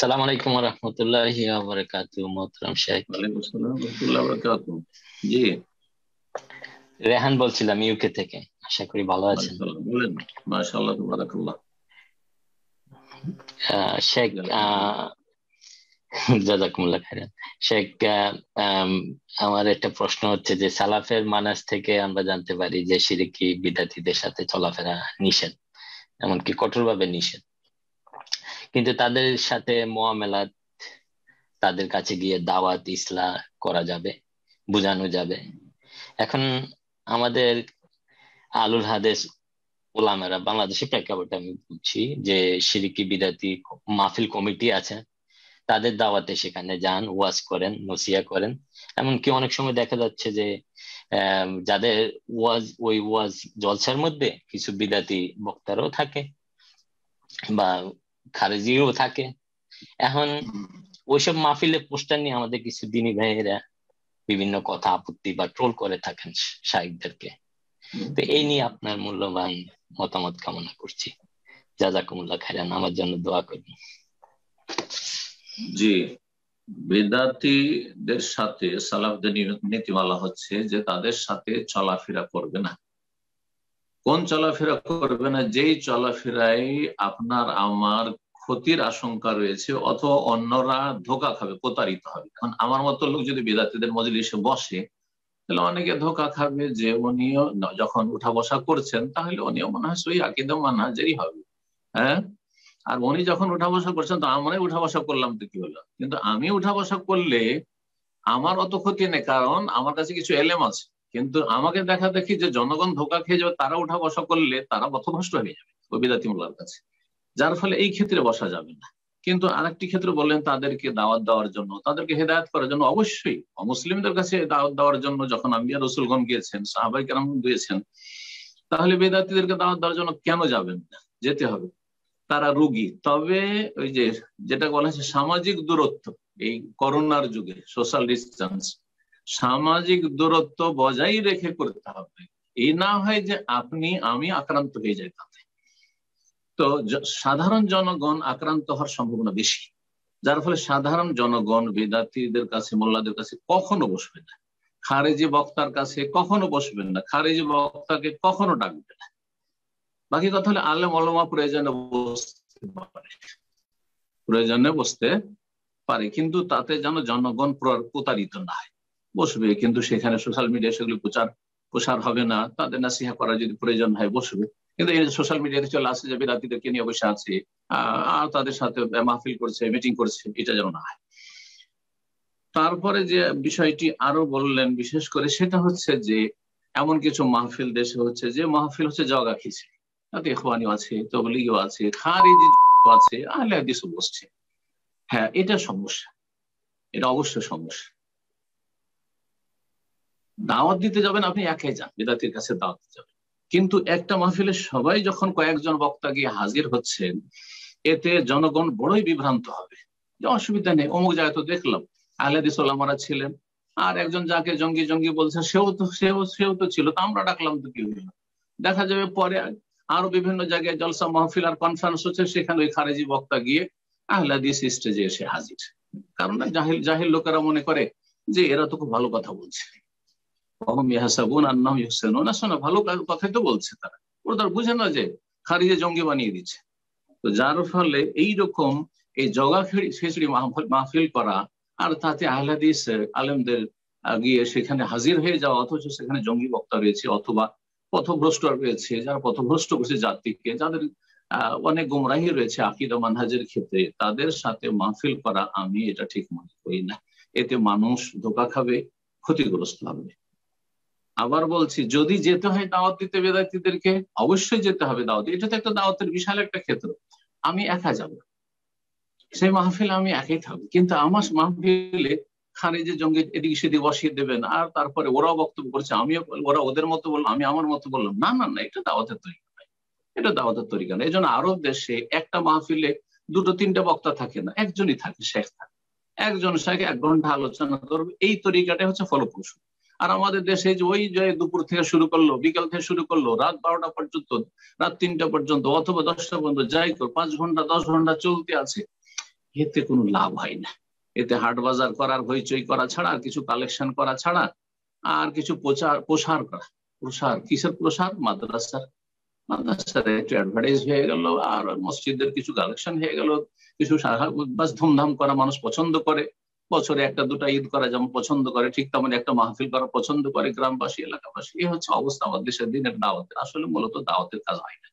আসসালামু আলাইকুম ওয়া রাহমাতুল্লাহি ওয়া বারাকাতুহু। মোহতারাম শেখ, ওয়ালাইকুম আসসালাম রহমতুল্লাহ বরকাতুহ। জি, রেহান বলছিলাম ইউকে থেকে। আশা করি ভালো আছেন। মাশাআল্লাহ বলেন। মাশাআল্লাহ তাবারাকাল্লাহ। শেখ, জাযাকাল্লাহ। জাযাকুমুল্লাহ খাইরান। শেখ, আম, আমার একটা প্রশ্ন হচ্ছে যে সালাফের মানাজ থেকে আমরা জানতে পারি যে শিরকি বিদাতীদের সাথে চলাফেরা নিষেধ, এমনকি কঠোরভাবে নিষেধ। কিন্তু তাদের সাথে মুআমালাত, তাদের কাছে গিয়ে দাওয়াত ইসলাহ করা যাবে, বোঝানো যাবে। এখন আমাদের আলুল হাদিস ওলামারা বাংলাদেশের প্রেক্ষাপটে আমি বুঝছি যে শিরকি বিদাতি মাহফিল কমিটি আছে, তাদের দাওয়াতে সেখানে যান, ওয়াজ করেন, নসিহা করেন। এমনকি অনেক সময় দেখা যাচ্ছে যে যাদের ওয়াজ জলসার মধ্যে কিছু বিদাতি বক্তারাও থাকে বা খারেজিও থাকে। এখন ওইসব মাহফিলে পোস্টার নিয়ে আমাদের কিছু দিনী ভাইয়েরা বিভিন্ন কথা আপত্তি বা ট্রোল করে থাকেন শাইখদেরকে। তো এই নিয়ে আপনার মূল্যবান মতামত কামনা করছি। জাযাকুমুল্লাহ খাইরান, আমার জন্য দোয়া করবেন। জি, বেদাতীদের সাথে সালাফদের নীতিমালা হচ্ছে যে তাদের সাথে চলাফেরা করবে না। কোন চলাফেরা করবে না? যেই চলাফেরায় আপনার আমার ক্ষতির আশঙ্কা রয়েছে অথবা অন্যরা ধোঁকা খাবে, প্রতারিত হবে। এখন আমার মতো লোক যদি বেদাতীদের মজলিসে বসে, তাহলে অনেকে ধোঁকা খাবে যে উনিও যখন উঠা বসা করছেন তাহলে উনিও মনে হয় সই আকীদা মানহাজেরই হবে। হ্যাঁ, আর উনি যখন উঠা বসা করছেন তো আমরাই উঠা বসা করলাম তো কি হলো? কিন্তু আমি উঠা বসা করলে আমার অত ক্ষতি নেই, কারণ আমার কাছে কিছু এলেম আছে। কিন্তু আমাকে দেখা দেখি যে জনগণ ধোঁকা খেয়ে যাবে, তারা উঠা বসা করলে তারা পথভ্রষ্ট হয়ে যাবে ওই বিদাতি মোল্লার কাছে। যার ফলে এই ক্ষেত্রে বসা যাবে না। কিন্তু আরেকটি ক্ষেত্রে বললেন তাদেরকে দাওয়াত দেওয়ার জন্য, তাদেরকে হেদায়েত করার জন্য, অবশ্যই অমুসলিমদের কাছে দাওয়াত দেওয়ার জন্য যখন আম্বিয়া রসুলগণ গিয়েছেন, সাহাবাই কেরাম গিয়েছেন, তাহলে বেদাতীদেরকে দাওয়াত দেওয়ার জন্য কেন যাবেন না? যেতে হবে। তারা রুগী। তবে ওই যে যেটা বলা হচ্ছে সামাজিক দূরত্ব, এই করোনার যুগে সোশ্যাল ডিস্টেন্স, সামাজিক দূরত্ব বজায় রেখে করতে হবে। এই না হয় যে আপনি আমি আক্রান্ত হয়ে যাই তাতে। তো সাধারণ জনগণ আক্রান্ত হওয়ার সম্ভাবনা বেশি। যার ফলে সাধারণ জনগণ বেদাতীদের কাছে, মোল্লাদের কাছে কখনো বসবে না। খারেজি বক্তার কাছে কখনো বসবেন না, খারেজি বক্তাকে কখনো ডাকবে না। বাকি কথা হলে আলেম ওলামা প্রয়োজনে বসতে পারে, প্রয়োজনে বসতে পারে, কিন্তু তাতে যেন জনগণ প্রতারিত না হয়। বসবে, কিন্তু সেখানে সোশ্যাল মিডিয়া সেগুলি প্রসার হবে না। তাদের নাসিহা করার যদি প্রয়োজন হয় বসবে, কিন্তু এই সোশ্যাল মিডিয়াতে চলে আসছে যে বিরাতিদেরকে নিয়ে বসে আছে আর তাদের সাথে মাহফিল করছে, মিটিং করছে, এটা যেন না হয়। তারপরে যে বিষয়টি আরো বললেন বিশেষ করে, সেটা হচ্ছে যে এমন কিছু মাহফিল দেশে হচ্ছে যে মাহফিল হচ্ছে জগা খিচড়ি। তাতে ইখওয়ানিও আছে, তবলিগও আছে, খারিজি আছে, আহলে হাদিসও বসছে। হ্যাঁ, এটা সমস্যা, এটা অবশ্যই সমস্যা। দাওয়াত দিতে যাবেন, আপনি একাই যান, বেদাতির কাছে দাওয়াত দিতে যাবেন। কিন্তু একটা মাহফিলে সবাই যখন কয়েকজন বক্তা গিয়ে হাজির হচ্ছেন, এতে জনগণ বড়ই বিভ্রান্ত হবে যে অসুবিধা নেই, অমুক জায়গায় তো দেখলাম আহলে হাদিস ওলামারা ছিলেন, আর একজন যাকে জঙ্গি জঙ্গি বলছে সেও তো ছিল, তো আমরা ডাকলাম তো কি হলো? দেখা যাবে পরে আরো বিভিন্ন জায়গায় জলসা মাহফিল আর কনফারেন্স হচ্ছে, সেখানে ওই খারেজি বক্তা গিয়ে আহলে হাদিস স্টেজে এসে হাজির। কারণ জাহিল জাহিল লোকেরা মনে করে যে এরা তো খুব ভালো কথা বলছে, ভালো কথাই তো বলছে তারা, ওরা বুঝে না যে খারিজে জঙ্গি বানিয়ে দিচ্ছে। তো যার ফলে এইরকম এই জগা খিচড়ি মাহফিল করা, আর তাতে আহলে হাদিস আলেমদের গিয়ে সেখানে হাজির হয়ে যাওয়া, অথচ সেখানে জঙ্গি বক্তা রয়েছে অথবা পথভ্রষ্ট রয়েছে, যারা পথভ্রষ্ট করছে জাতিকে, যাদের অনেক গুমরাহি রয়েছে আকীদা মানহাজের ক্ষেত্রে, তাদের সাথে মাহফিল করা আমি এটা ঠিক মনে করি না। এতে মানুষ ধোঁকা খাবে, ক্ষতিগ্রস্ত হবে। আবার বলছি, যদি যেতে হয় দাওয়াত দিতে বেদাতীদেরকে, অবশ্যই যেতে হবে দাওয়াত। এটা তো একটা দাওয়াতের বিশাল একটা ক্ষেত্র। আমি একা যাব, সেই মাহফিলে আমি একাই থাকবো, কিন্তু আমার মাহফিলে খারিজি জঙ্গি এদিকে সেদিকে বসিয়ে দেবেন, আর তারপরে ওরাও বক্তব্য করছে, আমিও, ওরা ওদের মতো বললাম, আমি আমার মতো বললাম। না না না, এটা দাওয়াতের তরিকা নয়, এটা দাওয়াতের তরিকা নয়। এই জন্য আরব দেশে একটা মাহফিলে দুটো তিনটা বক্তা থাকে না, একজনই থাকে, শেখ থাকে। একজন শেখ 1 ঘন্টা আলোচনা করবে, এই তরিকাটাই হচ্ছে ফলপ্রসূ। আর আমাদের দেশে যে ওই যে দুপুর থেকে শুরু করলো, বিকাল থেকে শুরু করলো, রাত 12টা পর্যন্ত, রাত 3টা পর্যন্ত, অথবা 10টা পর্যন্ত, যাই কর 5 ঘন্টা 10 ঘন্টা চলতে আছে। এতে কোনো লাভ হয় না। এতে হাট বাজার করার, হইচই করা ছাড়া, আর কিছু কালেকশন করা ছাড়া, আর কিছু প্রসার করা। প্রসার কিসের প্রসার? মাদ্রাসার একটু অ্যাডভার্টাইজ হয়ে গেল, আর মসজিদের কিছু কালেকশন হয়ে গেল, কিছু বাস ধুমধাম করা মানুষ পছন্দ করে। বছরে একটা দুটা ঈদ করা যেমন পছন্দ করে, ঠিক তেমন একটা মাহফিল করা পছন্দ করে গ্রামবাসী, এলাকাবাসী। এই হচ্ছে অবস্থা আমাদের দেশের দিনের দাওয়াতের। আসলে মূলত দাওয়াতের কাজ হয় না।